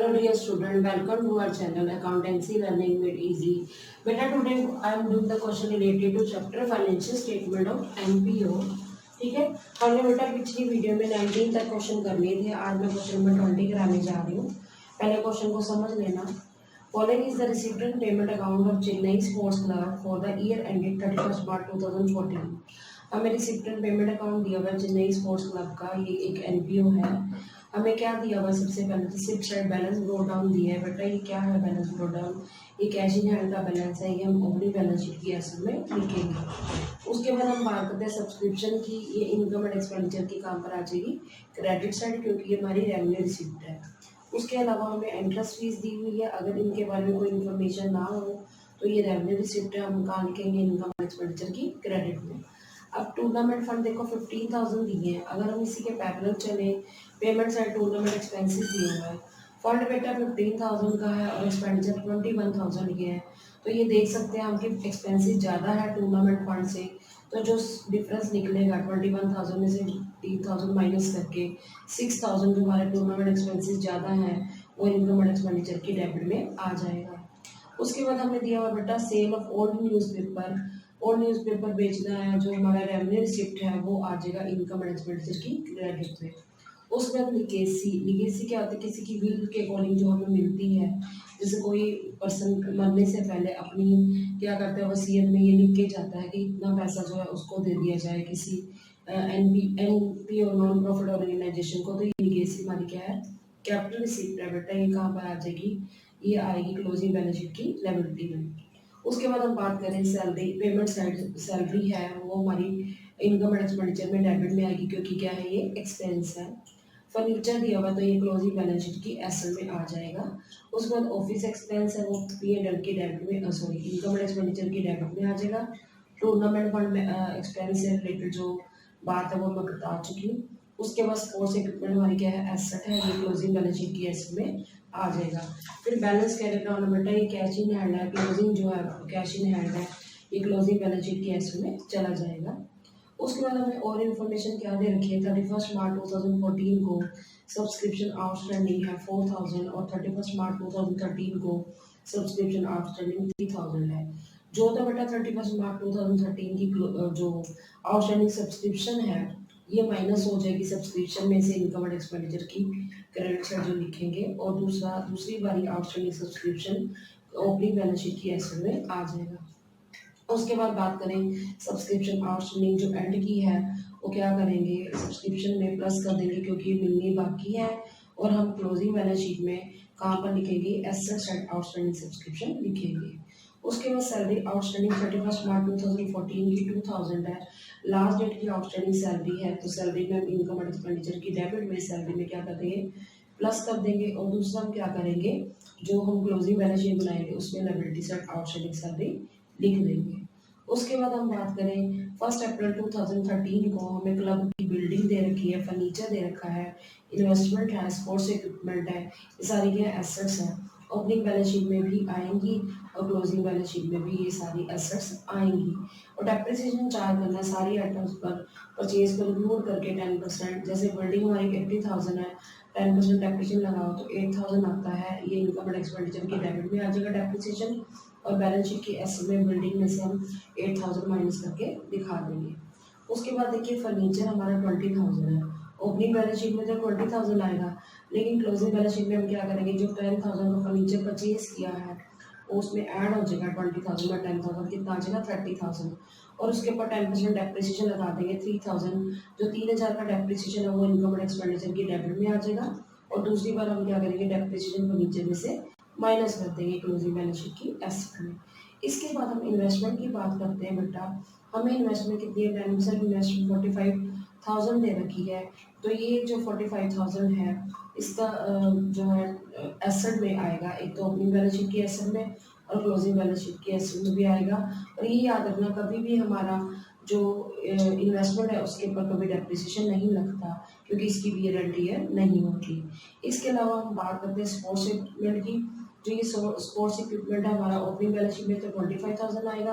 Hello dear student, welcome to our channel Accountancy Learning Made Easy. Beta today I am doing the question related to chapter Financial Statement of NPO. ठीक है, हमने बेटा पिछली video में 19 तक question कर लिए थे। आज मैं क्वेश्चन नंबर 20 कराने जा रही हूँ। पहले क्वेश्चन को समझ लेना। Following is the receipt and payment account of Chennai Sports Club for the year ended 31st March 2014. हमें रिसिप्ट एंड पेमेंट अकाउंट दिया हुआ है चेन्नई स्पोर्ट्स क्लब का, ये एक एनपीओ है। हमें क्या दिया हुआ, सबसे पहले receipt side balance broke down दिया है। बेटा ये क्या है बैलेंस ब्रोक डाउन, ये कैश इन हैंड का बैलेंस है, ये हम ओपनिंग बैलेंस शीट की एसेट में लिखेंगे। उसके बाद हम बात करते हैं सब्सक्रिप्शन की। ये इनकम एंड एक्सपेंडिचर के काम पर आ जाएगी क्रेडिट साइड, क्योंकि ये हमारी रेवेन्यू रिसिप्ट है। उसके अलावा हमें इंटरेस्ट फीस दी हुई है। अगर इनके बारे में कोई इन्फॉर्मेशन ना हो तो ये रेवेन्यू रिसिप्ट है, हम कहाँ लिखेंगे, इनकम एंड एक्सपेंडिचर की क्रेडिट में। अब टूर्नामेंट फंड देखो 15,000 दिए हैं। अगर हम इसी के पैरेलल चले, पेमेंट साइड टूर्नामेंट एक्सपेंसेस दिए हुए हैं। फंड बेटा 15,000 का है और एक्सपेंडिचर 21,000 के है, तो ये देख सकते हैं हम कि एक्सपेंसेस ज़्यादा है टूर्नामेंट फंड से। तो जो डिफरेंस निकलेगा 21,000 में से 3,000 माइनस करके 6,000 जो हमारे टूर्नामेंट एक्सपेंसेस ज़्यादा हैं वो इनकम एंड एक्सपेंडिचर की डेबिट में आ जाएगा। उसके बाद हमें दिया हुआ बेटा sale of old newspaper. Old newspaper बेचना है, जो हमारा रेवेन्यू रिसिप्ट है वो आ जाएगा इनकम एंड एक्सपेंडिचर की क्रेडिट में। उसके बाद लिगेसी। लिगेसी क्या होता है, किसी की विल के अकॉर्डिंग जो हमें मिलती है। जैसे कोई पर्सन मरने से पहले अपनी क्या करता है, वसीयत में ये लिख के जाता है कि इतना पैसा जो है उसको दे दिया जाए किसी एनपी और नॉन प्रॉफिट ऑर्गेनाइजेशन को। तो ये लिगेसी हमारी क्या है, कैपिटल रिसिप्ट है बेटा। ये कहाँ पर आ जाएगी, ये आएगी क्लोजिंग बैलेंस शीट की लायबिलिटी में। उसके बाद हम बात करें सैलरी, पेमेंट साइड सैलरी है वो हमारी इनकम एंड एक्सपेंडिचर में डेबिट में आएगी, क्योंकि क्या है ये एक्सपेंस है। फर्नीचर दिया हुआ तो ये क्लोजिंग बैलेंस शीट की एसेट में आ जाएगा। उसके बाद ऑफिस एक्सपेंस है वो पी एंड एल की डेबिट में, सॉरी इनकम एंड एक्सपेंडिचर की डेबिट में आ जाएगा। टूर्नामेंट फंड में एक्सपेंस से रिलेटेड जो बात है वो मैं बता चुकी हूँ। उसके बाद स्पोर्ट्स इक्विपमेंट हमारी क्या है, एसेट है, ये क्लोजिंग बैलेंस शीट की एसेट में आ जाएगा। फिर बैलेंस कैरेट डाउन बेटा, ये कैश इन हैंड है, क्लोजिंग जो है कैश इन हैंड है, ये क्लोजिंग बैलेंस शीट की एसेट में चला जाएगा। उसके बाद हमें और इन्फॉर्मेशन क्या दे रखी है, 31 मार्च 2014 को सब्सक्रिप्शन आउटस्टैंडिंग है 4,000 और 31 मार्च 2013 को सब्सक्रिप्शन आउटस्टैंडिंग 3,000 है। जो तो बेटा 31 मार्च 2013 की जो आउटस्टैंडिंग सब्सक्रिप्शन है ये माइनस हो जाएगी सब्सक्रिप्शन में से इनकम एंड एक्सपेंडिचर की क्रेडिट साइड जो लिखेंगे, और दूसरी बारी outstanding subscription opening balance sheet की एसेट में आ जाएगा। उसके बाद बात करें सब्सक्रिप्शन आउटस्टैंडिंग जो एंड की है वो क्या करेंगे, सब्सक्रिप्शन में प्लस कर देंगे क्योंकि मिलनी बाकी है, और हम क्लोजिंग बैलेंस शीट में कहाँ पर लिखेंगे, एसेट साइड आउटस्टैंडिंग सब्सक्रिप्शन लिखेंगे। उसके बाद सैलरी आउटस्टैंडिंग 31 मार्च 2014 की 2,000 है, लास्ट डेट की आउटस्टैंडिंग सैलरी है, तो सैलरी में इनकम एंड एक्सपेंडिचर की डेबिट में सैलरी में क्या कर देंगे, प्लस कर देंगे। और दूसरा हम क्या करेंगे, जो हम क्लोजिंग बैलेंस शीट बनाएंगे उसमें लायबिलिटी साइड आउटस्टैंडिंग सैलरी लिख देंगे। उसके बाद हम बात करें 1 अप्रैल 2013 को हमें क्लब की बिल्डिंग दे रखी है, फर्नीचर दे रखा है, इन्वेस्टमेंट है, स्पोर्ट्स इक्विपमेंट है, ये सारी क्या एसेट्स हैं, ओपनिंग बैलेंस शीट में भी आएंगी और क्लोजिंग बैलेंस शीट में भी ये सारी एसेट्स आएंगी। और डेप्रिसिएशन चार्ज करना सारी आइटम्स पर परचेज को इंक्लूड करके 10%। जैसे बिल्डिंग हमारी 80,000 है, 10% डेप्रिसिएशन लगाओ तो 8,000 आता है, ये इनकम एंड एक्सपेंडिचर की डेबिट में आ जाएगा डेप्रिसिएशन, और बैलेंस शीट की एसेट में बिल्डिंग में से हम 8,000 माइनस करके दिखा देंगे। उसके बाद देखिए फर्नीचर हमारा 20,000 है, ओपनिंग बैलेंस शीट में तो 20,000 आएगा, लेकिन क्लोजिंग बैलेंस शीट में हम क्या करेंगे, जो 10,000 का फर्नीचर परचेज किया है उसमें ऐड हो जाएगा 20,000 में 10,000 कितना आ जाएगा 30,000, और उसके ऊपर 10% डेप्रिसिएशन लगा देंगे 3,000। जो 3,000 का डेप्रिसिएशन है वो इनकम एंड एक्सपेंडिचर की डेबिट में आ जाएगा, और दूसरी बार हम क्या करेंगे, डेप्रिसिएशन फर्नीचर में से माइनस कर देंगे क्लोजिंग बैलेंस शीट की एसेट में। इसके बाद हम इन्वेस्टमेंट की बात करते हैं बेटा। हमें इन्वेस्टमेंट कितनी है, 10% इन्वेस्टमेंट 45,000 दे रखी है, तो ये जो 45,000 है इसका जो है एसेट में आएगा, एक तो ओपनिंग बैलेंस शीट की एसेट में और क्लोजिंग बैलेंस शीट की एसेट में भी आएगा। और ये याद रखना कभी भी हमारा जो इन्वेस्टमेंट है उसके ऊपर कभी डेप्रिसिएशन नहीं लगता, क्योंकि इसकी भी गारंटी है नहीं होती। इसके अलावा हम बात करते हैं स्पोर्ट्स इक्विपमेंट की। जो ये स्पोर्ट्स इक्विपमेंट है हमारा ओपनिंग बैलेंस शीट में तो 25,000 आएगा,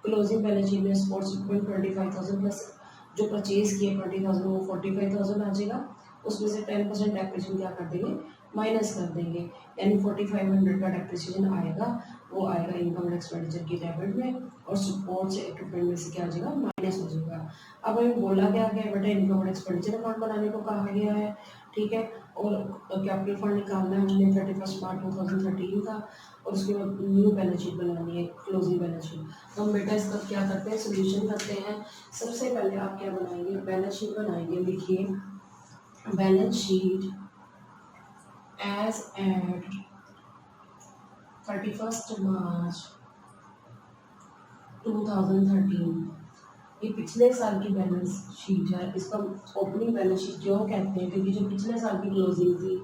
क्लोजिंग बैलेंस शीट में स्पोर्ट्स इक्विपमेंट 25,000 प्लस जो परचेज किए 20,000 वो 45,000 आ जाएगा। उसमें से 10% डेप्रिसिएशन क्या कर देंगे, माइनस कर देंगे, यानी 4500 का डेप्रिसिएशन आएगा, वो आएगा इनकम एंड एक्सपेंडिचर की डेबिट में, और सपोर्ट से इक्विपमेंट में से क्या आ जाएगा, माइनस हो जाएगा। अब हमें बोला गया है बेटा इनकम एंड एक्सपेंडिचर अकाउंट बनाने को कहा गया है, ठीक है, और कैपिटल फंड निकालना है हमने 31 मार्च 2013 का, और उसके बाद न्यू बैलेंस शीट बनानी है, क्लोजिंग बैलेंस शीट। तो हम बेटा इसका क्या करते हैं, सोल्यूशन करते हैं। सबसे पहले आप क्या बनाएंगे, बैलेंस शीट बनाएंगे। लिखिए बैलेंस शीट एज एट 31 मार्च 2013। ये पिछले साल की बैलेंस शीट है, इसका ओपनिंग बैलेंस शीट क्यों कहते हैं, क्योंकि जो पिछले साल की क्लोजिंग थी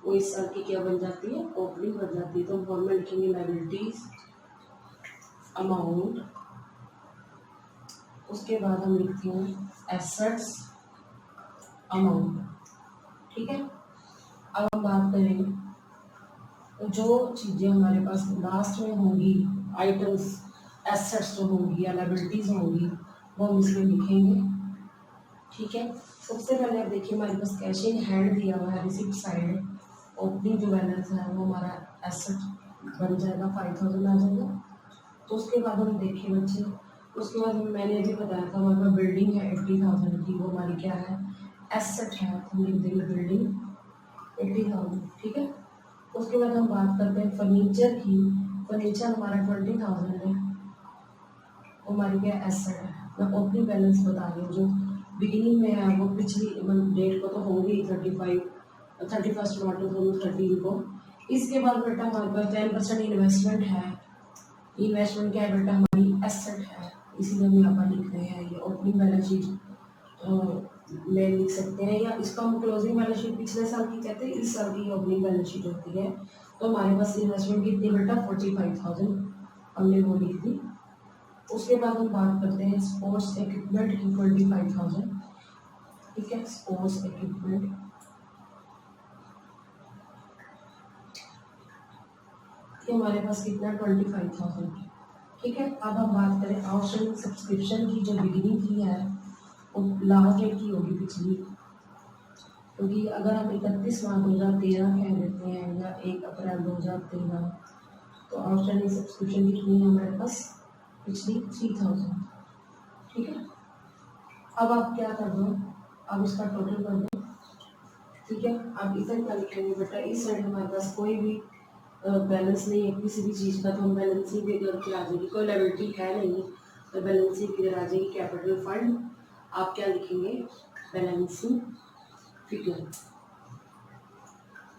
वो इस साल की क्या बन जाती है, ओपनिंग बन जाती है। तो हम फॉर्म में लिखेंगे लायबिलिटीज अमाउंट, उसके बाद हम लिखते हैं एसेट्स अमाउंट, ठीक है। अब हम बात करें तो जो चीज़ें हमारे पास लास्ट में होंगी, आइटम्स एसेट्स जो होंगी या लायबिलिटीज होंगी, वो हम इसमें लिखेंगे, ठीक है। सबसे पहले आप देखिए हमारे पास कैश इन हैंड दिया हुआ है, रिसिप्ट साइड, ओपनिंग जो बैलेंस है वो हमारा एसेट बन जाएगा, 5000 आ जाएगा। तो उसके बाद हम देखिए बच्चे, उसके बाद मैंने अभी बताया था हमारे पास बिल्डिंग है 80,000 की, वो हमारी क्या है, एसेट है, तो हम लिख देंगे बिल्डिंग 80,000, ठीक है। उसके बाद हम बात करते हैं फर्नीचर की। फर्नीचर हमारा 20,000 है, वो हमारी क्या एसेट है। मैं ओपनिंग बैलेंस बता रही हूँ, जो बिगिनिंग में है वो पिछली डेट को तो होगी 31 मार्च 2013 को। इसके बाद बेटा हमारे पास 10% इन्वेस्टमेंट है। इन्वेस्टमेंट क्या है बेटा, हमारी एसेट है, इसीलिए हम यहाँ पर लिख रहे हैं। ये ओपनिंग बैलेंस शीट में लिख सकते हैं, या इसको हम क्लोजिंग बैलेंस शीट पिछले साल की कहते हैं, इस साल की ओपनिंग बैलेंस शीट होती है। तो हमारे पास इन्वेस्टमेंट कितनी बेटा, 45,000 हमने वो लिख दी। उसके बाद हम बात करते हैं स्पोर्ट्स इक्विपमेंट की 25,000, ठीक है। स्पोर्ट्स इक्विपमेंट ये हमारे पास कितना, 25,000, ठीक है। अब हम बात करें आउटस्टैंडिंग सब्सक्रिप्शन की, जो बिगिनिंग की है वो लास्ट डेट की होगी पिछली, क्योंकि अगर हम 31 मार्च 2013 कह देते हैं या 1 अप्रैल 2013, तो आउटस्टैंडिंग सब्सक्रिप्शन कितनी है हमारे पास, पिछली 3,000, ठीक है। अब आप क्या कर दो, अब इसका टोटल कर दो, ठीक है। अब इधर क्या लिखेंगे बेटा, इस साइड हमारे पास कोई भी बैलेंस नहीं है किसी भी चीज़ का, तो हम बैलेंसिंग फिगर के आ जाएगी, कोई लायबिलिटी है नहीं, तो बैलेंसिंग फिगर आ जाएगी कैपिटल फंड। आप क्या लिखेंगे, बैलेंसिंग फिगर।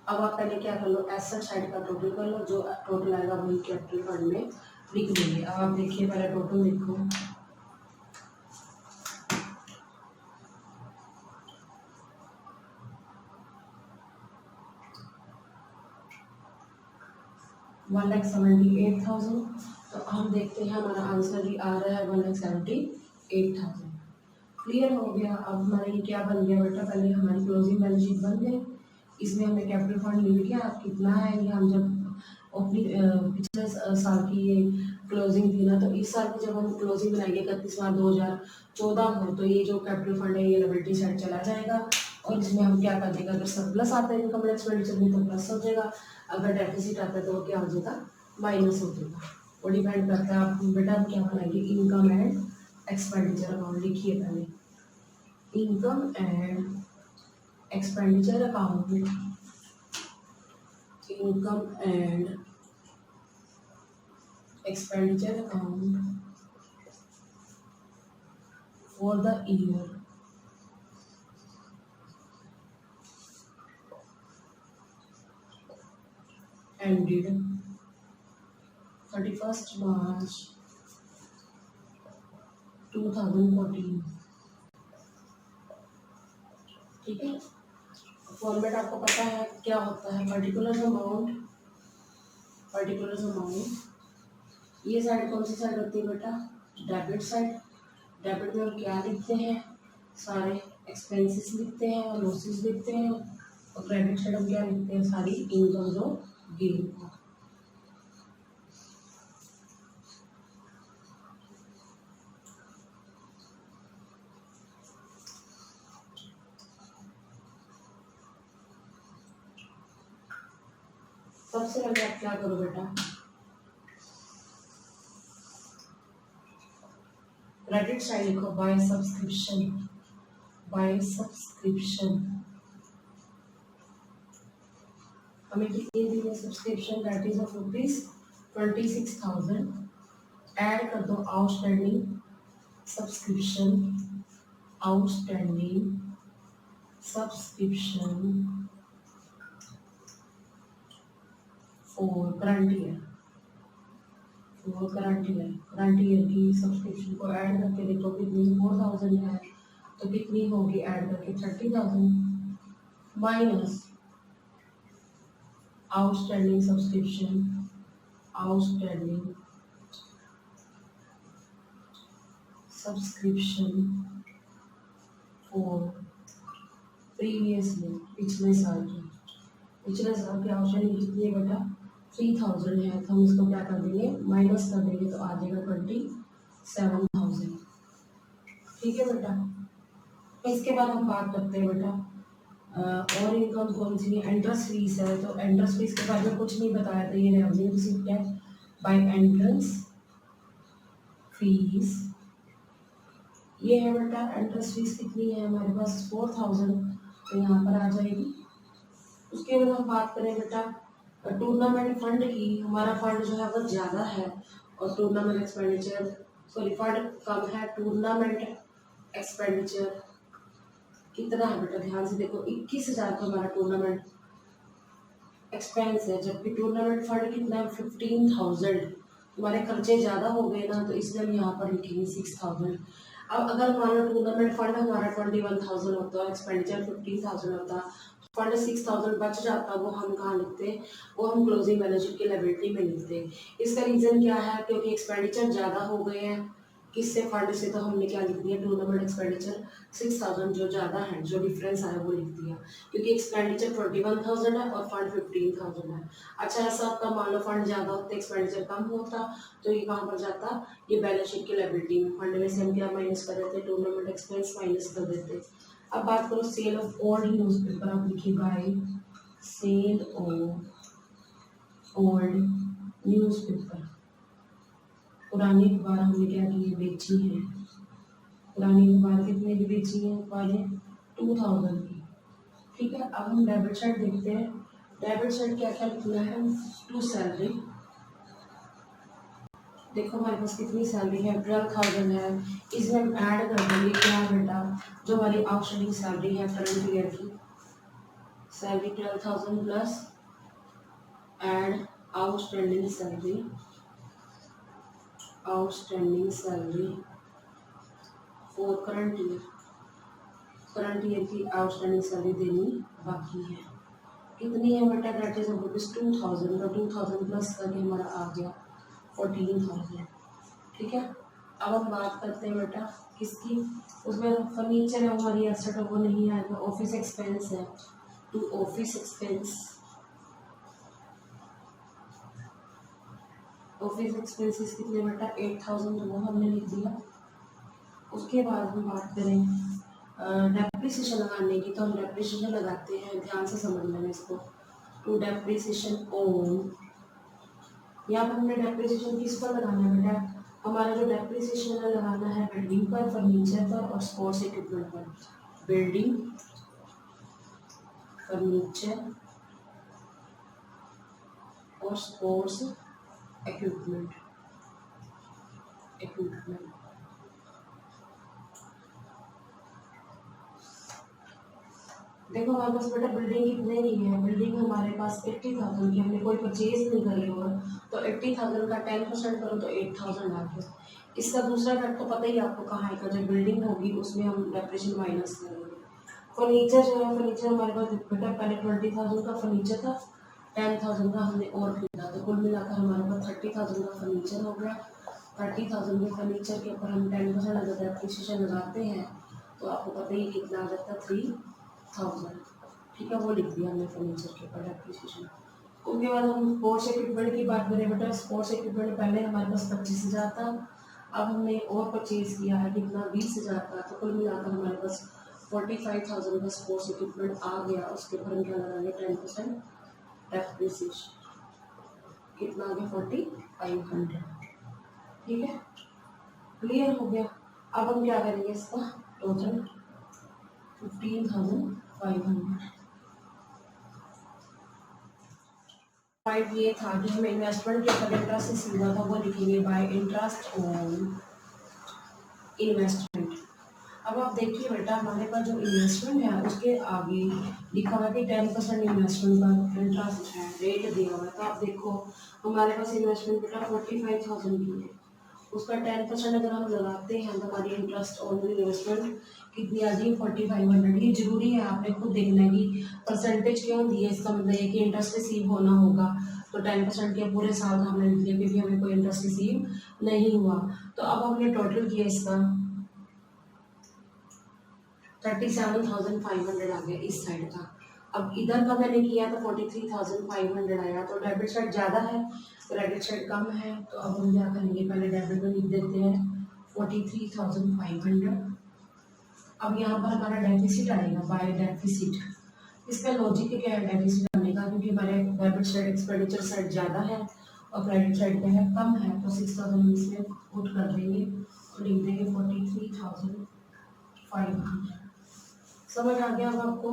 अब आप पहले क्या कर लो, एसेट साइड का टोटल कर लो, जो टोटल आएगा वही कैपिटल फंड में लिख देंगे। अब आप देखिए पहले टोटल लिखो, $1,78,000। तो हम देखते हैं हमारा आंसर भी आ रहा है 1,78,000। क्लियर हो गया। अब हमारे ये क्या बन गया बेटा, पहले हमारी क्लोजिंग बैलेंस शीट बन गई, इसमें हमने कैपिटल फंड लिख दिया कितना है। ये हम जब अपनी पिछले साल की ये क्लोजिंग थी ना, तो इस साल की जब हम क्लोजिंग बनाएंगे 31 मार्च 2014 को, तो ये जो कैपिटल फंड है ये लायबिलिटी साइड चला जाएगा, और इसमें हम क्या कर देंगे, अगर सरप्लस आता है इनकम एक्सपेंडिचर में तो प्लस हो जाएगा, अगर डेफिसिट आता है तो वो क्या हो जाएगा, माइनस हो जाएगा। वो डिपेंड करता है आप बेटा हम क्या बनाएंगे, इनकम एंड एक्सपेंडिचर अकाउंट। लिखिए पहले income and expenditure account, income and expenditure account for the year ended 31 मार्च 2014, ठीक है। फॉर्मेट आपको पता है क्या होता है, पर्टिकुलर अमाउंट, ये साइड कौन सी साइड होती है बेटा, डेबिट साइड। डेबिट में हम क्या लिखते हैं, सारे एक्सपेंसेस लिखते हैं और लॉसेस लिखते हैं, और क्रेडिट साइड हम क्या लिखते हैं, सारी इनकम और गेन। सबसे पहले आप क्या करो बेटा, क्रेडिट साइड लिखो, बाय सब्सक्रिप्शन, बाय सब्सक्रिप्शन हमें कितनी दी है subscription, that is of ₹26,000। Add कर दो outstanding subscription, outstanding subscription for current year, for current year की सब्सक्रिप्शन को ऐड करके देखो कितनी, 4,000 है तो कितनी होगी ऐड करके 30,000 minus outstanding subscription, outstanding subscription for previous year, पिछले साल की, पिछले साल की आउटस्टैंडिंग कितनी है बेटा 3,000 है, तो हम इसको क्या कर देंगे माइनस कर देंगे तो आ जाएगा 27,000। ठीक है बेटा। इसके बाद हम बात करते हैं बेटा और इनकम कौन सी है, एंट्रेंस फीस है, तो एंट्रेंस फीस के बारे में कुछ नहीं बताया था, ये रेवेन्यू रिसीप्ट है बाय एंट्रेंस फीस, ये है बेटा एंट्रेंस फीस कितनी है हमारे पास 4,000, तो यहाँ पर आ जाएगी। उसके बाद हम बात करें बेटा टूर्नामेंट फंड की, हमारा फंड जो है वो ज़्यादा है और टूर्नामेंट एक्सपेंडिचर फंड कम है, टूर्नामेंट एक्सपेंडिचर कितना है बेटा ध्यान से देखो 21,000 का हमारा टूर्नामेंट एक्सपेंस है, जबकि टूर्नामेंट फंड कितना है 15,000। हमारे खर्चे ज़्यादा हो गए ना, तो इसलिए हम यहाँ पर लिखेंगे 6,000। अब अगर हमारा टूर्नामेंट फंड हमारा 21,000 होता है, एक्सपेंडिचर 15,000 होता, फंड 6,000 बच जाता, वो हम कहाँ लिखते, वो हम क्लोजिंग बैलेंस शीट की लायबिलिटी में लिखते। इसका रीज़न क्या है, क्योंकि एक्सपेंडिचर ज़्यादा हो गए हैं किससे, फंड से, तो हमने क्या लिख दिया टूर्नामेंट एक्सपेंडिचर 6,000 जो ज़्यादा है, जो डिफरेंस आया वो लिख दिया, क्योंकि एक्सपेंडिचर 21,000 है और फंड 15,000 है। अच्छा ऐसा होता मान लो फंड ज़्यादा होता एक्सपेंडिचर कम होता, तो ये कहाँ पर जाता, ये बैलेंस शीट की लायबिलिटी में, फंड में से हम क्या माइनस कर देते, टूर्नामेंट एक्सपेंस माइनस कर देते। अब बात करो सेल ऑफ ओल्ड न्यूज़पेपर, आप लिखिए by sale of old newspaper, पुरानी अखबार हमने क्या की है बेची है, पुरानी अखबार कितने की बेची है अखबारें 2,000 की। ठीक है। अब हम डेबिट साइड देखते हैं, डेबिट साइड क्या क्या लिखना है, टू सैलरी, देखो हमारे पास कितनी सैलरी है 12,000 है, इसमें हम ऐड कर देंगे क्या बेटा, जो हमारी आउटस्टैंडिंग सैलरी है करंट ईयर की salary 12,000 plus add outstanding salary, outstanding salary for current year की आउटस्टैंडिंग सैलरी देनी बाकी है, कितनी है बेटा, दैट इज रुपीज 2,000 का 2,000 प्लस करके हमारा आ गया 14,000। ठीक है। अब हम बात करते हैं बेटा किसकी, उसमें फर्नीचर है हमारी एसेट, वो नहीं आएगा, ऑफिस एक्सपेंस है, to office expense, office expenses कितने बेटा 8,000, वो हमने लिख दिया। उसके बाद हम बात करें डेप्रिसिएशन लगाने की, तो हम डेप्रिसिएशन लगाते हैं, ध्यान से समझ लेना इसको, टू डेप्रिसिएशन ऑन, यहाँ पर हमने डेप्रिसिएशन किस पर लगाना है बेटा, हमारा जो डेप्रिसिएशन है लगाना है बिल्डिंग पर, फर्नीचर पर और स्पोर्ट्स इक्विपमेंट पर, बिल्डिंग फर्नीचर और स्पोर्ट्स इक्विपमेंट, देखो हमारे पास बेटा बिल्डिंग कितने की है, बिल्डिंग हमारे पास 80,000 की, हमने कोई परचेज नहीं करी होगा, तो 80,000 का 10% करो तो 8,000 आ गया। इसका दूसरा फैक्ट तो पता ही आपको कहाँ है, जब बिल्डिंग होगी उसमें हम डेप्रिसिएशन माइनस करेंगे। फर्नीचर जो है, फर्नीचर हमारे पास बेटा पहले 20,000 का फर्नीचर था, 10,000 का हमने और खरीदा, तो कुल मिलाकर हमारे पास 30,000 का फर्नीचर हो गया। 30,000 के फर्नीचर के ऊपर हम 10% अगर डेप्रिसिएशन लगाते हैं तो आपको पता ही कितना आ जाता है 3,000। ठीक है, वो लिख दिया हमने फर्नीचर के ऊपर डेप्रिसिएशन। उसके बाद हम स्पोर्ट्स इक्विपमेंट की बात करें बेटा, स्पोर्ट्स इक्विपमेंट पहले हमारे पास 25,000 था, अब हमने और परचेज किया है कितना 20,000 का, तो कुल मिलाकर हमारे पास 45,000 का स्पोर्ट्स इक्विपमेंट आ गया। उसके ऊपर हम क्या लगाएंगे 10% डेप्रिसिएशन। कितना आ गया 4500। ठीक है, क्लियर हो गया। अब हम क्या करेंगे इसका टोटल 15,500। पॉइंट ये था कि हमें इन्वेस्टमेंट के ऊपर इंटरेस्ट रिसीव हुआ था, वो लिखेंगे बाय इंटरेस्ट ऑन इन्वेस्टमेंट। अब आप देखिए बेटा, हमारे पास जो इन्वेस्टमेंट है उसके आगे लिखा हुआ है कि 10% इन्वेस्टमेंट का इंटरेस्ट है, रेट दिया हुआ है। तो आप देखो हमारे पास इन्वेस्टमेंट बेटा 45,000 की है, उसका 10% अगर हम लगाते हैं तो हमारी इंटरेस्ट ऑन इन्वेस्टमेंट कितनी आ जाएगी 4500। ये जरूरी है, आपने खुद देखना है कि परसेंटेज क्यों दिया, इसका मतलब है कि इंटरेस्ट रिसीव होना होगा। तो 10% के पूरे साल का हमने लिख दिया क्योंकि हमें कोई इंटरेस्ट रिसीव नहीं हुआ। तो अब हमने टोटल किया इसका 37,500 आ गया इस साइड का। अब इधर का मैंने किया तो 43,500 आया, तो डेबिट साइड ज़्यादा है, क्रेडिट साइड कम है। तो अब हम क्या करेंगे, पहले डेबिट में लिख देते हैं 43,500। अब यहाँ पर हमारा डेफिसिट आएगा बाय डेफिसिट। इसका लॉजिक क्या है डेफिसिट आने का, क्योंकि हमारे डेबिट साइड एक्सपेंडिचर साइड ज़्यादा है और क्रेडिट साइड पे है कम है, तो 6,000 हम इसमें पुट कर देंगे और लिख देंगे 43,500। समझ आ गया अब आपको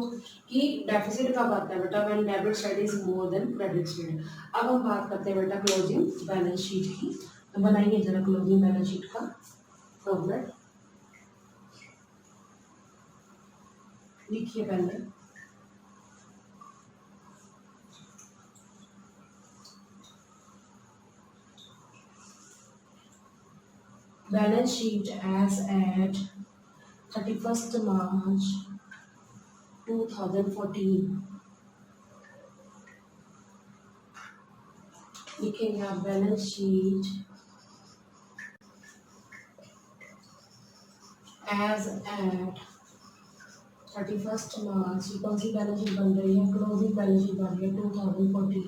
कि डेफिसिट कब आता है बेटा, when debit side is more than credit side. अब हम बात करते हैं बेटा क्लोजिंग बैलेंस शीट की। तो बनाइए जरा क्लोजिंग बैलेंस शीट का फॉर्मेट, लिखिए पहले। Balance sheet as at 31st March 2014 लिखेंगे आप। Balance sheet as at 31st March, कौन सी बैलेंस शीट बन रही है, क्लोजिंग बैलेंस शीट बन रही है 2014।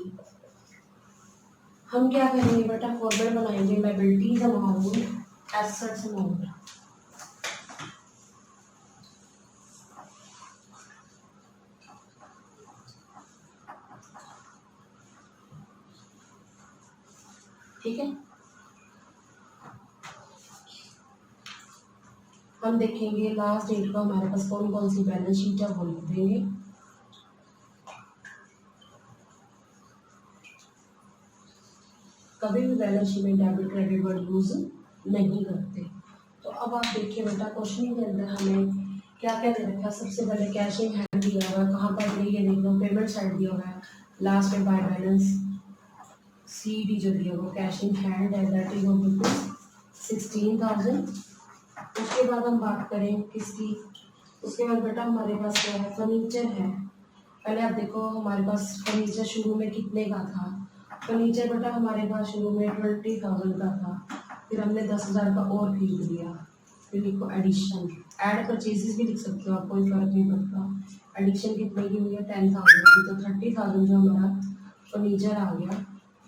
हम क्या करेंगे बेटा, फॉर्मेट बनाएंगे लायबिलिटीज अमाउंट एसेट्स अमाउंट। ठीक है, हम देखेंगे लास्ट डेट का हमारे पास कौन कौन सी बैलेंस शीट है वो लिख देंगे। कभी भी बैलेंस शीट में डेबिट क्रेडिट वर्ड यूज नहीं करते। तो अब आप देखिए बेटा, क्वेश्चन के अंदर हमें क्या क्या दे रखा है। सबसे पहले कैश इन हैंड दिया हुआ है, कहाँ पर ये देख लो, पेमेंट साइड दिया हुआ है, लास्ट में बाय बैलेंस CD जो दिया वो कैश इन हैंड है, दैट इज ऑफ 16,000। उसके बाद हम बात करें किसकी, उसके बाद बेटा हमारे पास क्या है, फर्नीचर है। पहले आप देखो हमारे पास फर्नीचर शुरू में कितने का था। फर्नीचर बेटा हमारे पास शुरू में 20,000 का था, फिर हमने 10,000 का और खरीद लिया। फिर लिखो एडिशन, ऐड परचेजेस भी लिख सकते हो आप, कोई फर्क नहीं पड़ता। एडिशन कितने की हुई है 10,000 की, तो 30,000 जो हमारा फर्नीचर आ गया।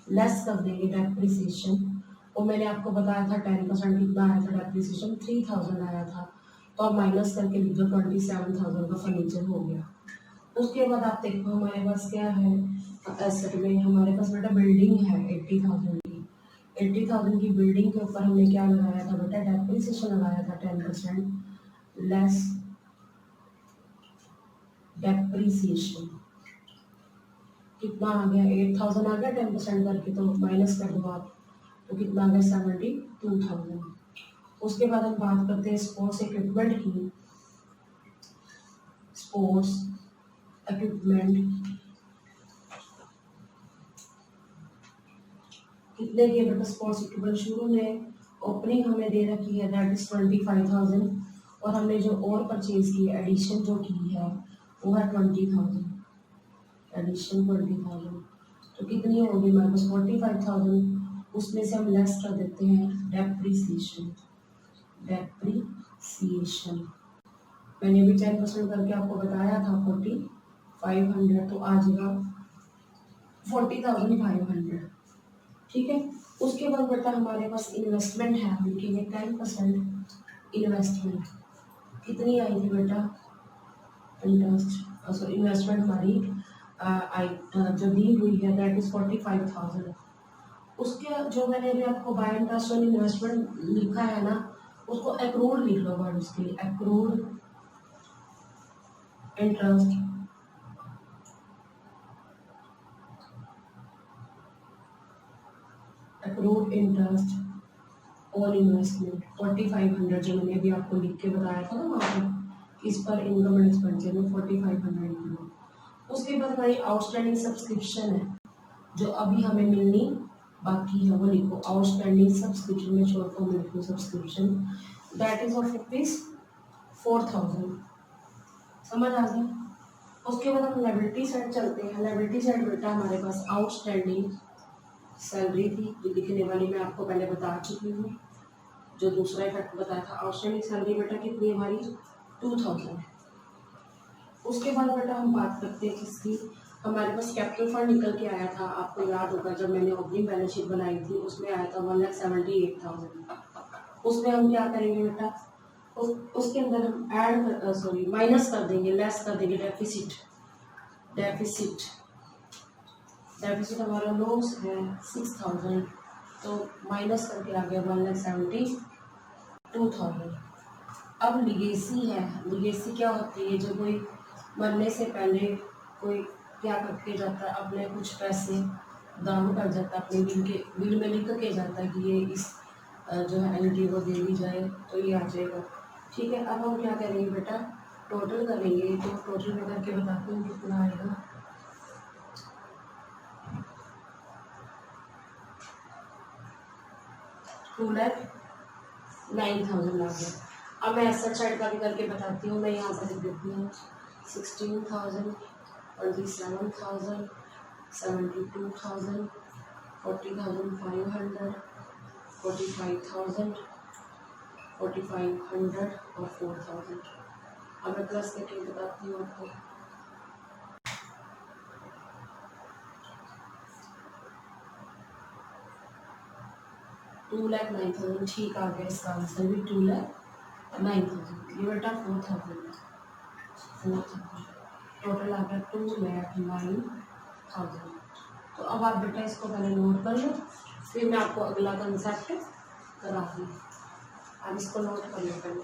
लेस कर देंगे डेप्रिसिएशन, और मैंने आपको बताया था 10% कितना आया था डेप्रिसिएशन, 3,000 आया था। तो आप माइनस करके लिख दो 27,000 का फर्नीचर हो गया। उसके बाद आप देखो हमारे पास क्या है एसेट में, हमारे पास बेटा बिल्डिंग है 80,000 की। 80,000 की बिल्डिंग के ऊपर हमने क्या लगाया था बेटा, डेप्रिसिएशन लगाया था 10% लेस डेप्रिसिएशन। कितना आ गया 8,000 आ गया 10% करके, तो माइनस कर दो आप, तो कितना आ गया 72,000। उसके बाद हम बात करते हैं स्पोर्ट्स इक्विपमेंट की। स्पोर्ट्स इक्विपमेंट कितने के बेटा, स्पोर्ट्स इक्विपमेंट शुरू में ओपनिंग हमें दे रखी है दैट इज 25,000, और हमने जो और परचेज की है एडिशन जो की है वो है 20,000, एडिशन 20,000। तो कितनी होगी हमारे पास 45,000, उसमें से हम लेस कर देते हैं डेप्रिसिएशन। डेप्रिसिएशन मैंने भी 10% करके आपको बताया था 4,500, तो आ जाएगा 40,500। ठीक है, उसके बाद बेटा हमारे पास इन्वेस्टमेंट है, हम लिखेंगे 10% इन्वेस्टमेंट। कितनी आई थी बेटा, इंटरेस्ट सॉरी इन्वेस्टमेंट हमारी जो दी हुई है दैट इज 45,000। उसके जो मैंने अभी आपको बाय इंटरेस्ट ऑन इन्वेस्टमेंट लिखा है ना, उसको एक्रूड लिख लो वर्ड उसके लिए, accrued interest accrued interest on investment 4500 जो मैंने अभी आपको लिख के बताया था ना वहाँ पे, इस पर इनकम एंड एक्सपेंडिचर में 4500 लिख लो। उसके बाद हमारी आउटस्टैंडिंग सब्सक्रिप्शन है जो अभी हमें मिलनी बाकी है, वो लिखो आउटस्टैंडिंग सब्सक्रिप्शन में शॉर्ट फॉर्म में लिखो सब्सक्रिप्शन, दैट इज ऑफ ₹4000। समझ आ गया। उसके बाद हम लायबिलिटी साइड चलते हैं। लायबिलिटी साइड बेटा हमारे पास आउटस्टैंडिंग सैलरी थी जो लिखने वाली मैं आपको पहले बता चुकी हूँ, जो दूसरा इफेक्ट बताया था। आउटस्टैंडिंग सैलरी बेटा कितनी हमारी 2000। उसके बाद बेटा हम बात करते हैं किसकी, हमारे पास कैपिटल फंड निकल के आया था, आपको याद होगा जब मैंने ओपनिंग बैलेंस शीट बनाई थी उसमें आया था 1,78,000। उसमें हम क्या करेंगे बेटा, उसके अंदर हम ऐड माइनस कर देंगे, लेस कर देंगे डेफिसिट। डेफिसिट डेफिसिट हमारा लॉस है 6000, तो माइनस करके आ गया 1,72,000। अब लिगेसी है। लिगेसी क्या होती है, जो कोई मरने से पहले कोई क्या करके जाता है, अपने कुछ पैसे दान कर जाता है, अपने बिल में लिख के जाता है कि ये इस जो है एंटी को दे दी जाए, तो ये आ जाएगा। ठीक है, अब हम क्या करेंगे बेटा, टोटल करेंगे, तो टोटल में करके बताते हैं कितना आएगा। $2,09,000 आ गया। अब मैं एसेट साइड का भी करके बताती हूँ। मैं यहाँ पर लिख देती हूँ 16,000, 27,000, 72,000, 40,500, 45,000, 4,500 और 4,000। अब मैं प्लस करके बताती हूँ आपको। $2,09,000 ठीक आ गया, इसका आंसर भी 2,09,000। ये बेटा 4,000 टोटल आ गया 2,09,000। तो अब आप बेटा इसको पहले नोट कर लो, फिर मैं आपको अगला कंसेप्ट करा दूँ। अब इसको नोट कर लो पहले।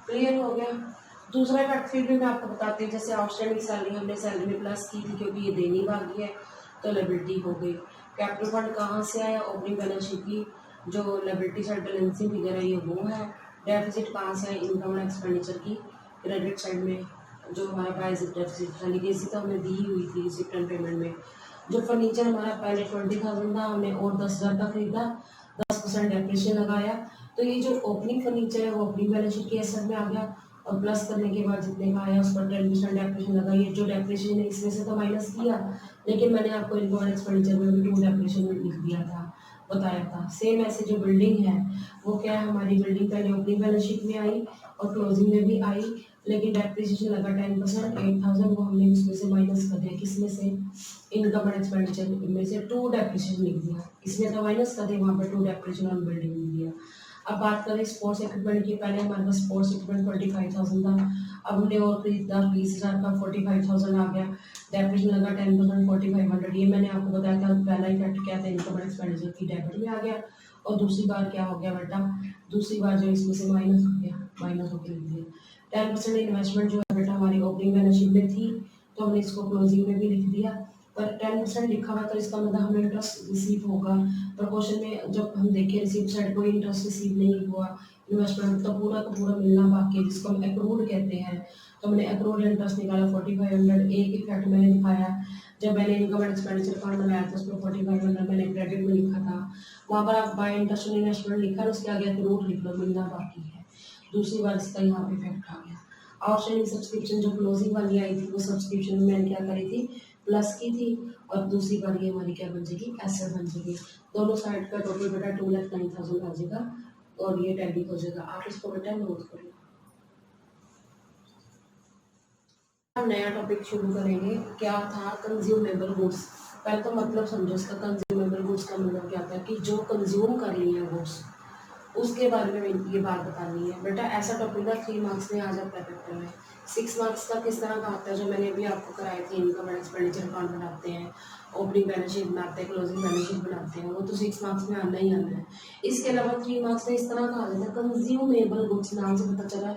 क्लियर हो गया। दूसरा फैक्ट फिर भी मैं आपको बताती हूँ, जैसे आउटस्टैंडिंग सैलरी हमने सैलरी में प्लस की थी क्योंकि ये देनी बाकी है, तो लायबिलिटी हो गई। कैपिटल फंड कहाँ से आया, ओपनिंग बैलेंस शीट की जो लायबिलिटी साइड बैलेंसिंग फिगर है ये वो है। डेफिसिट कहाँ से आया, इनकम एंड एक्सपेंडिचर की क्रेडिट साइड में जो हमारा प्राइस डेफिसिट था। लिगेसी तो हमें दी हुई थी रिटर्न पेमेंट में। जो फर्नीचर हमारा पहले 20,000 था, हमने और 10,000 का खरीदा, 10% डेप्रिसिएशन लगाया, तो ये जो ओपनिंग फर्नीचर है वो ओपनिंग बैलेंस शीट के एसेट में आ गया, और प्लस करने के बाद जितने का आया उस पर 10% डेप्रिसिएशन लगा। ये जो डेप्रिसिएशन है इसमें से तो माइनस किया, लेकिन मैंने आपको इनकम एंड एक्सपेंडिचर में भी 2 डेप्रिसिएशन लिख दिया था, बताया था। सेम ऐसे जो बिल्डिंग है वो क्या है, हमारी बिल्डिंग पहले ओपनिंग बैलेंस शीट में आई और क्लोजिंग में भी आई, लेकिन डेप्रिसिएशन लगा 10%, 8,000 वो हमने उसमें से माइनस कर दिया, किसमें से, इनकम एंड एक्सपेंडिचर में से 2 डेप्रिसिएशन लिख दिया, इसमें तो माइनस कर दिया, वहाँ पर 2 डेप्रिसिएशन ऑन बिल्डिंग लिख दिया। अब बात करें स्पोर्ट्स इक्विपमेंट की, पहले हमारे पास स्पोर्ट्स इक्विपमेंट 25,000 था, अब हमने और खरीदा 20,000 का, 45,000 आ गया, डेप्रिसिएशन लगा 10%, 4,500। ये मैंने आपको बताया था पहला इफेक्ट क्या था, इनकम एंड एक्सपेंडिचर की डेबिट में आ गया। और दूसरी बार क्या हो गया बेटा, दूसरी बार जो इसमें से माइनस हो गया, माइनस होकर लिख दिया। 10% इन्वेस्टमेंट जो है बेटा हमारी ओपनिंग बैलेंस शीट में थी, तो हमने इसको क्लोजिंग में भी लिख दिया, पर 10% लिखा हुआ तो इसका मतलब हमें इंटरेस्ट रिसीव होगा। पर क्वेश्चन में जब हम देखें रिसीव साइड कोई इंटरेस्ट रिसीव नहीं हुआ, इन्वेस्टमेंट तो पूरा का पूरा मिलना बाकी है, जिसको हम एक्रूड कहते हैं। तो हमने एक्रूड इंटरेस्ट निकाला 4,500। एक इफेक्ट मैंने दिखाया जब मैंने इनकम एंड एक्सपेंडिचर फंड बनाया था, उसमें 4,500 मैंने क्रेडिट में लिखा था, वहाँ पर आप बाय इंटरेस्ट और इन्वेस्टमेंट लिखा, उसके आगे एक्रूड लिख लो, मिलना बाकी है। दूसरी बार इसका यहाँ पे इफेक्ट आ गया। आउटस्टैंडिंग सब्सक्रिप्शन जो क्लोजिंग वाली आई थी वो सब्सक्रिप्शन में मैंने क्या करी थी, प्लस की थी, और दूसरी बार ये हमारी क्या बन जाएगी, एसेट बन जाएगी। दोनों साइड का टोटल बेटा 2,09,000 आ जाएगा, और ये टैली हो जाएगा। आप इसको बेटा नोट करो। हम नया टॉपिक शुरू करेंगे, क्या था, कंज्यूमेबल गुड्स। पहले तो मतलब समझो इसका, कंज्यूमेबल गुड्स का मतलब क्या था कि जो कंज्यूम कर लिए हैं गुड्स, उसके बारे में ये बात बतानी है बेटा। ऐसा टॉपिक ना 3 मार्क्स में आ जाता है पेपर में। 6 मार्क्स का किस तरह का आता है, जो मैंने अभी आपको कराए थे, इनकम एंड एक्सपेंडिचर अकाउंट बनाते हैं, ओपनिंग बैलेंस शीट बनाते हैं, क्लोजिंग बैलेंस शीट बनाते हैं, वो तो 6 मार्क्स में आना ही आना है। इसके अलावा 3 मार्क्स में इस तरह का आ जाता है, कंज्यूमेबल गुड्स, नाम से पता चला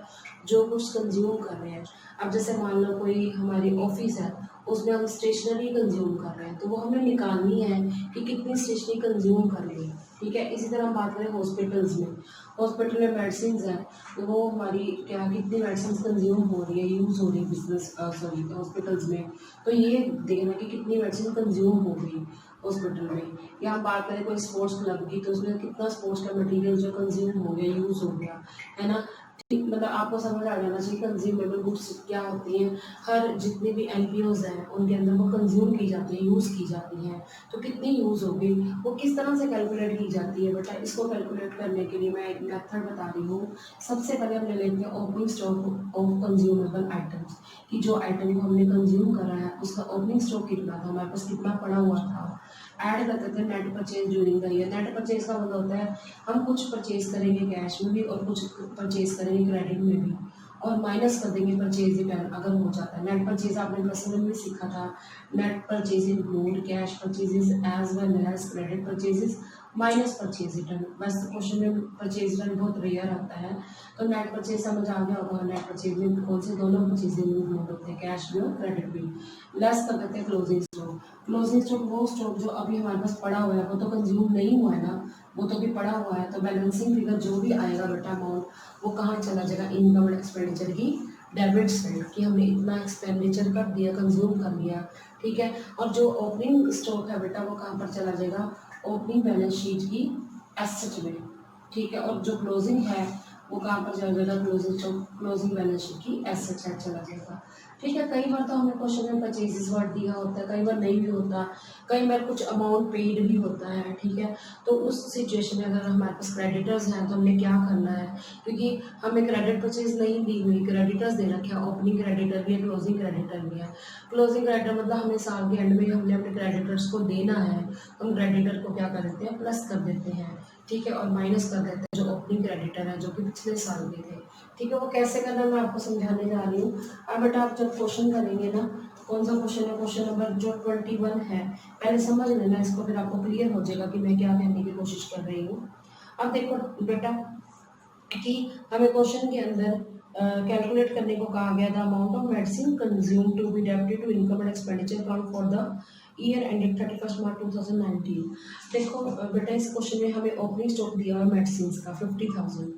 जो कुछ कंज्यूम कर रहे हैं। अब जैसे मान लो कोई हमारी ऑफिस है, उसमें हम स्टेशनरी कंज्यूम कर रहे हैं, तो वो हमें निकालनी है कि कितनी स्टेशनरी कंज्यूम कर रही है। ठीक है, इसी तरह हम बात करें हॉस्पिटल्स में, हॉस्पिटल में मेडिसिन है, तो वो हमारी क्या कितनी मेडिसिन कंज्यूम हो रही है, यूज़ हो रही है बिजनेस सॉरी हॉस्पिटल्स में, तो ये देखना कि कितनी मेडिसिन कंज्यूम हो गई हॉस्पिटल में। या हम बात करें कोई स्पोर्ट्स क्लब की, तो उसमें कितना स्पोर्ट्स का मटेरियल जो कंज्यूम हो गया, यूज़ हो गया, है ना। ठीक, मतलब आपको समझ आ जाना चाहिए कंज्यूमेबल गुड्स क्या होती हैं। हर जितने भी एनपीओज हैं उनके अंदर वो कंज्यूम की जाती है, यूज़ की जाती हैं, तो कितनी यूज़ होगी, वो किस तरह से कैलकुलेट की जाती है बेटा। इसको कैलकुलेट करने के लिए मैं एक मेथड बता रही हूँ। सबसे पहले हम ले लेते हैं opening stock of consumable items, कि जो आइटम को हमने कंज्यूम करा है उसका ओपनिंग स्टॉक कितना था, हमारे पास कितना पड़ा हुआ था। ऐड करते थे net purchase during the year. Net purchase का मतलब होता है हम कुछ परचेज करेंगे कैश में भी और कुछ परचेज करेंगे क्रेडिट में भी, और माइनस कर देंगे परचेज रिटर्न अगर हो जाता है। नेट परचेज आपने पर्सनल में सीखा था, net purchase include cash purchases as well as credit purchases minus purchase return. बस क्वेश्चन में परचेज रिटर्न बहुत रेयर आता है, तो नेट परचेज समझ आ गया होगा। नेट परचेज में कौन से दोनों परचेज इंक्लूड होते हैं, कैश भी और क्रेडिट भी। लेस कर देते हैं क्लोजिंग स्टॉक। क्लोजिंग स्टॉक वो स्टॉक जो अभी हमारे पास पड़ा हुआ है, वो तो कंज्यूम नहीं हुआ है ना, वो तो भी पड़ा हुआ है, तो बैलेंसिंग फिगर जो भी आएगा बेटा अमाउंट, वो कहाँ चला जाएगा, इनकम एंड एक्सपेंडिचर की डेबिट साइड, कि हमने इतना एक्सपेंडिचर कर दिया, कंज्यूम कर लिया। ठीक है, और जो ओपनिंग स्टॉक है बेटा वो कहाँ पर चला जाएगा, ओपनिंग बैलेंस शीट की एसेट में। ठीक है, और जो क्लोजिंग है वो कहाँ पर चला जाएगा, closing stock closing balance sheet की एसेट साइड चला जाएगा। ठीक है, कई बार तो हमें क्वेश्चन में परचेजेस वर्ड दिया होता है, कई बार नहीं भी होता, कई बार कुछ अमाउंट पेड भी होता है। ठीक है, तो उस सिचुएशन में अगर हमारे पास क्रेडिटर्स हैं तो हमने क्या करना है, क्योंकि हमें क्रेडिट परचेज नहीं दी हुई, क्रेडिटर्स दे रखे हैं, ओपनिंग क्रेडिटर भी है, क्लोजिंग क्रेडिटर भी है। क्लोजिंग क्रेडिटर मतलब हमें साल के एंड में हमने अपने क्रेडिटर्स को देना है, हम क्रेडिटर को क्या कर देते हैं, प्लस कर देते हैं। ठीक है, और माइनस कर देते हैं जो ओपनिंग क्रेडिटर है, जो कि पिछले साल के थे। ठीक है, वो कैसे करना है मैं आपको समझाने जा रही हूँ। अब बेटा आप जब क्वेश्चन करेंगे ना, कौन सा क्वेश्चन है, क्वेश्चन नंबर जो 21 है, पहले समझ लेना इसको, फिर आपको क्लियर हो जाएगा कि मैं क्या कहने की कोशिश कर रही हूँ। अब देखो बेटा कि हमें क्वेश्चन के अंदर कैलकुलेट करने को कहा गया, the amount of medicine consume to be debited to income and expenditure account for the year ended 31 March 2019। देखो बेटा इस क्वेश्चन में हमें ओपनिंग स्टॉक दिया हुआ मेडिसिन का 50,000,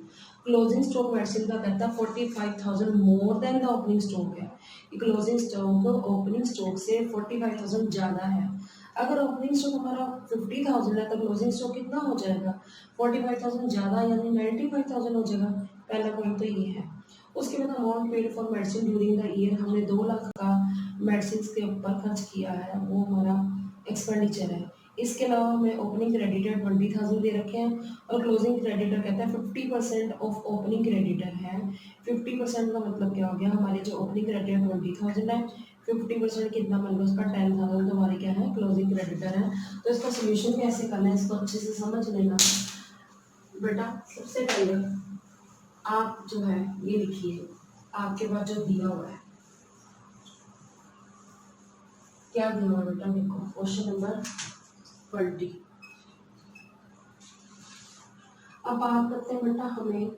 क्लोजिंग स्टॉक मेडिसिन का कहता है 45,000 more than the opening stock है। क्लोजिंग स्टॉक ओपनिंग स्टॉक से 45,000 ज़्यादा है। अगर ओपनिंग स्टॉक हमारा 50,000 है तो क्लोजिंग स्टॉक कितना हो जाएगा, 45,000 ज़्यादा यानी 95,000 हो जाएगा। पहला पॉइंट तो ये है। उसके बाद amount paid for medicine during the year, हमने 2 लाख का मेडिसिन के ऊपर खर्च किया है, वो हमारा एक्सपेंडिचर है। इसके अलावा हमें ओपनिंग क्रेडिटर 20,000 दे रखे हैं, और क्लोजिंग क्रेडिटर कहता है 50% ऑफ ओपनिंग क्रेडिटर है। 50% का मतलब क्या हो गया, हमारे जो ओपनिंग क्रेडिटर 20,000 है, 50% कितना बन गया उसका 10,000, तो हमारे क्या है, क्लोजिंग क्रेडिटर है। तो इसका सोल्यूशन कैसे करना है, इसको अच्छे से समझ लेना बेटा। सबसे पहले आप जो है ये लिखिए, आपके पास जो दिया हुआ है, क्या दिया हुआ बेटा, देखो क्वेश्चन नंबर 20। अब बात करते हैं बेटा, हमें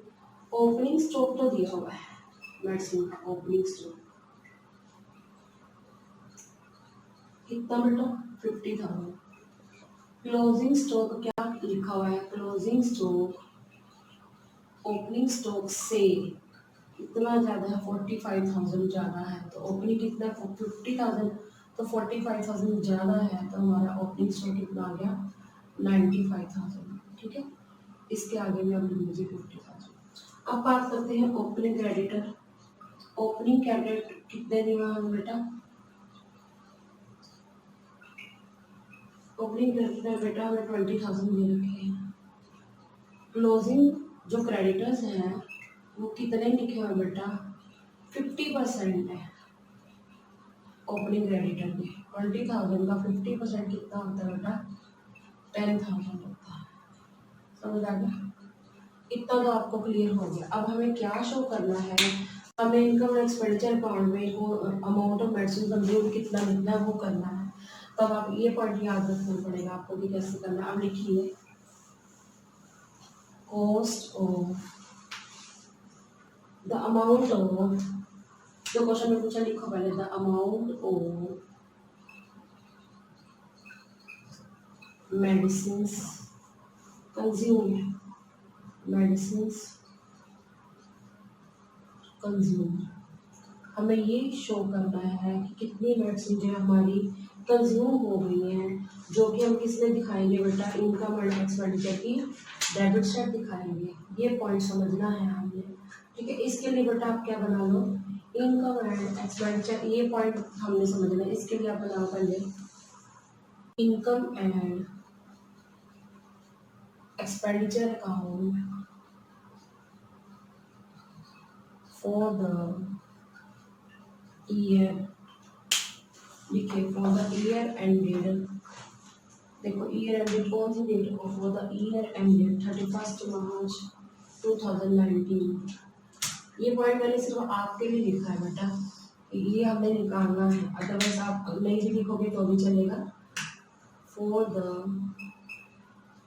ओपनिंग स्टॉक तो दिया हुआ है मेडिसिन का, ओपनिंग स्टॉक कितना बेटा, 50,000। क्लोजिंग स्टॉक क्या लिखा हुआ है, क्लोजिंग स्टॉक ओपनिंग स्टॉक से कितना ज़्यादा है, 45,000 ज़्यादा है। तो ओपनिंग कितना, 50,000, तो 45,000 ज़्यादा है, तो हमारा ओपनिंग स्टॉक कितना आ गया, 95,000। ठीक है, इसके आगे भी हम लिख लीजिए 50,000। अब बात करते हैं ओपनिंग क्रेडिटर। ओपनिंग क्रेडिट कितने दिए हुए हैं बेटा, ओपनिंग क्रेडिटर बेटा हमें 20,000 दे रखे हैं। क्लोजिंग जो क्रेडिटर्स हैं वो कितने लिखे हुए बेटा, 50% है ओपनिंग क्रेडिटर में। 20,000 का 50% कितना होता है बेटा, 10,000 होता है। समझ आ गया। इतना तो आपको क्लियर हो गया। अब हमें क्या शो करना है, हमें इनकम और एक्सपेंडिचर अकाउंट में वो अमाउंट ऑफ मेडिसिन कंज्यूम कितना लिखना है वो करना है। तो अब आप ये पॉइंट याद रखना पड़ेगा आपको कि कैसे करना है। अब लिखिए cost of the amount of, जो क्वेश्चन में पूछा लिखो पहले, the amount of medicine consumed, medicine consume, हमें ये शो करना है कि कितनी मेडिसिन जो हमारी कंज्यूम हो गई हैं, जो कि हम किसमें दिखाएंगे बेटा, इनकम एंड एक्सपेंडिचर की डेबिट साइड दिखाएंगे। ये पॉइंट समझना है हमने, ठीक है। इसके लिए बेटा आप क्या बना लो, इनकम एंड एक्सपेंडिचर, ये पॉइंट हमने समझना है। इसके लिए आप बनाओ पहले income and expenditure account for the year, लिखे फॉर द ईयर एंडेड, देखो ईयर एंडेड कौन सी डेट को, for the year ended 31 March 2019। ये पॉइंट मैंने सिर्फ आपके लिए लिखा है बेटा, ये हमने निकालना है, अदरवाइज आप नहीं भी लिखोगे तो भी चलेगा। For the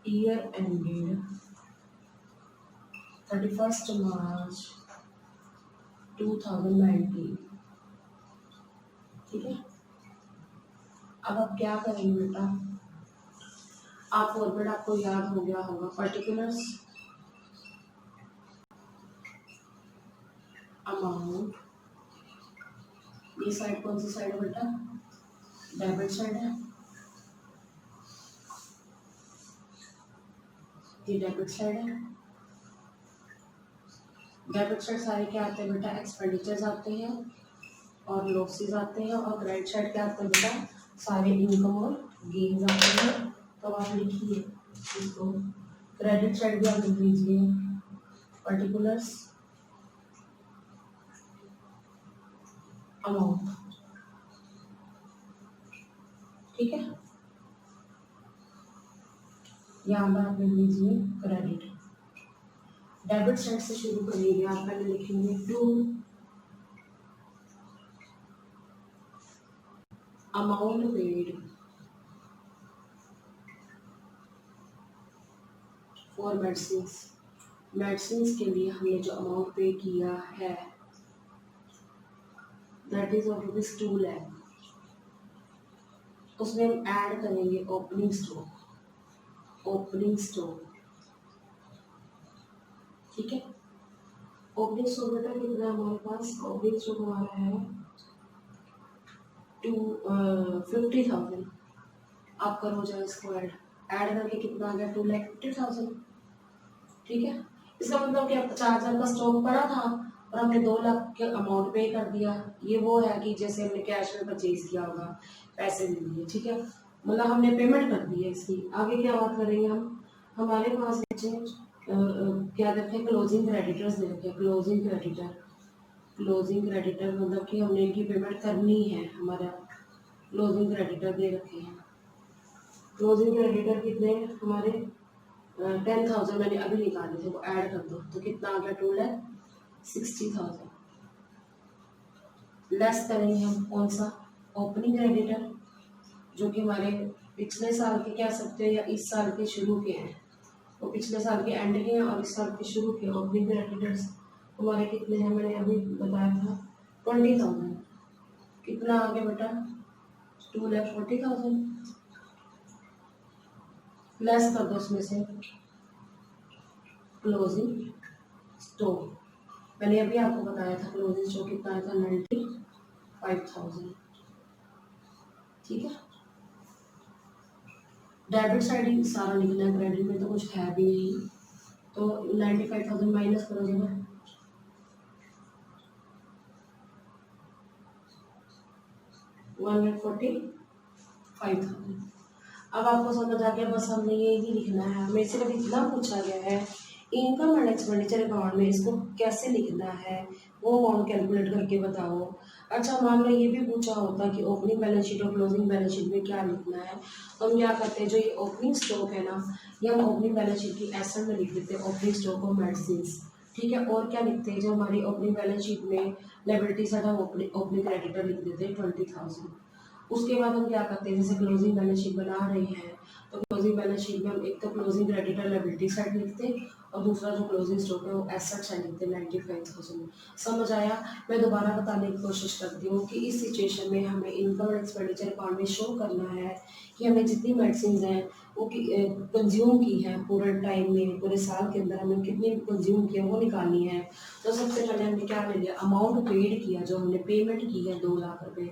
year ended 31 March 2019, ठीक है। अब आप क्या करेंगे बेटा, आप फॉर्मेट आपको याद हो गया होगा, पर्टिकुलर्स अमाउंट, ये साइड कौन सी साइड है बेटा, डेबिट साइड है, ये डेबिट साइड है। डेबिट साइड सारे क्या आते हैं बेटा, एक्सपेंडिचर्स आते हैं और लॉसेस आते हैं, और क्रेडिट साइड क्या आते हैं बेटा, सारे इनकम और गेन्स आते हैं। तो आप लिखिए इसको, क्रेडिट साइड भी आप लिख लीजिए, पर्टिकुलर्स अमाउंट, ठीक है। यहाँ पर आप लिख लीजिए क्रेडिट। डेबिट साइड से शुरू करिएगा, आप पहले लिखेंगे to amount paid for medicine, medicine के लिए हमने जो अमाउंट पे किया है that is of rupees 2 lakh, उसमें हम ऐड करेंगे ओपनिंग स्टॉक, ओपनिंग स्टॉक, ठीक है। ओपनिंग स्टॉक बेटा कितना है हमारे पास, ओपनिंग स्टॉक हमारा है 50,000। आप करो जाए इसको ऐड करके कितना आ गया, 2,50,000, ठीक है। इसका मतलब कि 4,000 का स्टॉक पड़ा था और हमने 2 लाख के अमाउंट पे कर दिया। ये वो है कि जैसे हमने कैश में परचेज किया होगा, पैसे दे दिए, ठीक है, मतलब हमने पेमेंट कर दी है इसकी। आगे क्या बात करेंगे हम, हमारे पास क्या रखे, क्लोजिंग क्रेडिटर्स दे रखे, क्लोजिंग क्रेडिटर, क्लोजिंग क्रेडिटर मतलब कि हमने इनकी पेमेंट करनी है, हमारा क्लोजिंग क्रेडिटर दे रखे हैं। क्लोजिंग क्रेडिटर कितने हमारे 10,000 मैंने अभी निकाले थे, वो ऐड कर दो तो कितना आ गया, 2,60,000। लेस करेंगे हम कौन सा, ओपनिंग क्रेडिटर, जो कि हमारे पिछले साल के कह सकते हैं या इस साल के शुरू के हैं, वो पिछले साल के एंड के हैं और इस साल के शुरू के। ओपनिंग क्रेडिटर्स हमारे कितने हैं, मैंने अभी बताया था 20,000। कितना आ गया बेटा, 2,40,000। लेस कर दो उसमें से क्लोजिंग स्टॉक, मैंने अभी आपको बताया था क्लोजिंग स्टॉक कितना आया था, 95,000, ठीक है। डेबिट साइड ही सारा लिखना है, क्रेडिट में तो कुछ है भी नहीं, तो 95,000 माइनस करो जरा, 145,000। अब आपको समझ आ गया, बस हमने ये ही लिखना है, हमें सिर्फ इतना पूछा गया है इनकम एंड एक्सपेंडिचर अकाउंट में इसको कैसे लिखना है, वो अमाउंट कैलकुलेट करके बताओ। अच्छा मान लो ये भी पूछा होता कि ओपनिंग बैलेंस शीट और क्लोजिंग बैलेंस शीट में क्या लिखना है, तो हम क्या करते हैं, जो ये ओपनिंग स्टॉक है ना, ये हम ओपनिंग बैलेंस शीट की एसेट में लिख देते हैं, ओपनिंग स्टॉक ऑफ मेडिसिन। ठीक है, और क्या लिखते हैं, जो हमारी ओपनिंग बैलेंस शीट में लायबिलिटीज है, हम ओपनिंग क्रेडिटर लिख देते हैं 20,000। उसके बाद हम क्या करते हैं, जैसे क्लोजिंग बैलेंस शीट बना रहे हैं, तो क्लोजिंग बैलेंस शीट में हम एक तो क्लोजिंग क्रेडिटर लायबिलिटी साइड लिखते हैं, और दूसरा जो क्लोजिंग स्टॉक है वो एसेट साइड लिखते हैं 95,000। समझ आया? मैं दोबारा बताने की कोशिश करती हूँ कि इस सिचुएशन में हमें इनकम और एक्सपेंडिचर अकाउंट में शो करना है कि हमें जितनी मेडिसिन हैं वो कंज्यूम की है पूरे टाइम में, पूरे साल के अंदर हमें कितनी कंज्यूम किया वो निकालनी है। तो सबसे पहले हमने क्या ले लिया, अमाउंट पेड किया, जो हमने पेमेंट की है 2 लाख रुपए,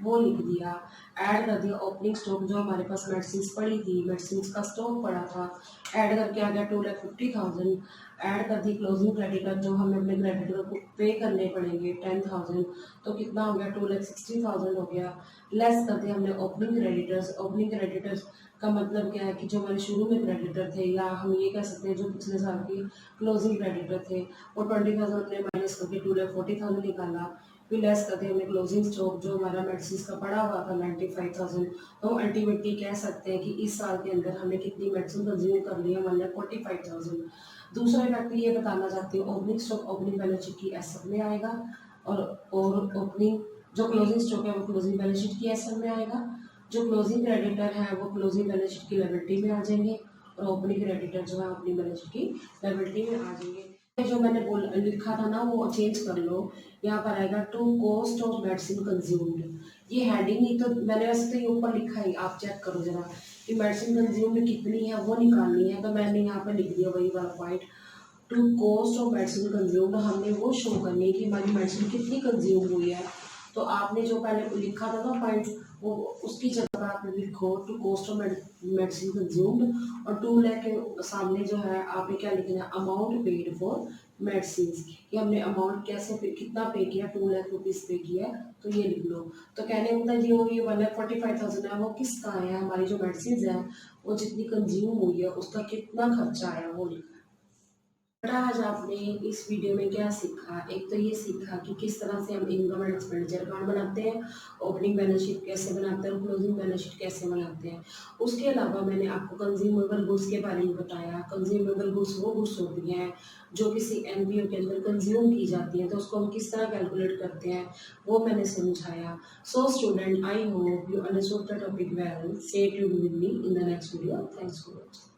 वो लिख दिया। ऐड कर दिया ओपनिंग स्टॉक, जो हमारे पास मेडिसिन पड़ी थी, मेडिसिन का स्टॉक पड़ा था, ऐड करके आ गया 2,50,000। ऐड कर दी क्लोजिंग क्रेडिटर, जो हमें अपने क्रेडिटर को पे करने पड़ेंगे 10,000, तो कितना हो गया 2,60,000 हो गया। लेस कर दिया हमने ओपनिंग क्रेडिटर्स। ओपनिंग क्रेडिटर्स का मतलब क्या है कि जो हमारे शुरू में क्रेडिटर थे, या हम ये कह सकते हैं जो पिछले साल की क्लोजिंग क्रेडिटर थे, वो 20,000 अपने माइनस करके 2,40,000 निकाला। फिर लेस करते हमने क्लोजिंग स्टॉक, जो हमारा मेडिसिन का पड़ा हुआ था 95,000। तो हम अल्टीमेटली कह सकते हैं कि इस साल के अंदर हमने कितनी मेडिसिन कंज्यूम कर ली है, 1,45,000। दूसरा फैक्ट ये बताना चाहती हूँ, opening stock opening balance sheet की एसेट में आएगा, और ओपनिंग जो क्लोजिंग स्टॉक है वो क्लोजिंग बैलेंस शीट की एसेट में आएगा। जो क्लोजिंग क्रेडिटर है वो क्लोजिंग बैलेंस शीट की लायबिलिटी में आ जाएंगे, और ओपनिंग क्रेडिटर जो है ओपनिंग बैलेंस शीट की लायबिलिटी में आ जाएंगे। जो मैंने लिखा था ना वो चेंज कर लो, यहाँ पर आएगा to cost of medicine consumed. ये हेडिंग ही तो मैंने वैसे तो ये ऊपर लिखा ही, आप चेक करो जरा कि मेडिसिन कंज्यूम्ड कितनी है वो निकालनी है, तो मैंने यहाँ पर लिख दिया वही वाला point. To cost of medicine consumed, हमने वो शो करनी है कि हमारी मेडिसिन कितनी कंज्यूम हुई है। तो आपने जो पहले लिखा था ना पॉइंट, वो उसकी जगह आप लिखो to cost of medicine consumed, और 2 लाख के सामने जो है आपने क्या लिखना है, अमाउंट पेड फॉर मेडिसिन, कि हमने अमाउंट कैसे कितना पे किया, 2 लाख रुपीज़ पे किया, तो ये लिख लो। तो कहने का मतलब ये हो, ये 1,45,000 है वो किसका है, हमारी जो मेडिसिन है वो जितनी कंज्यूम हुई है उसका कितना खर्चा आया वो लिखा। बेटा आज आपने इस वीडियो में क्या सीखा, एक तो ये सीखा कि किस तरह से हम इनकम एंड एक्सपेंडिचर अकाउंट बनाते हैं, ओपनिंग बैलेंस शीट कैसे बनाते हैं और क्लोजिंग बैलेंस शीट कैसे बनाते हैं। उसके अलावा मैंने आपको कंज्यूमेबल गुड्स के बारे में बताया। कंज्यूमेबल गुड्स वो गुड्स होती हैं जो किसी एनपीओ के अंदर कंज्यूम की जाती हैं, तो उसको हम किस तरह कैलकुलेट करते हैं वो मैंने समझाया। So student, I hope you understood the topic well. Stay tuned with me in the next video. Thanks for watching.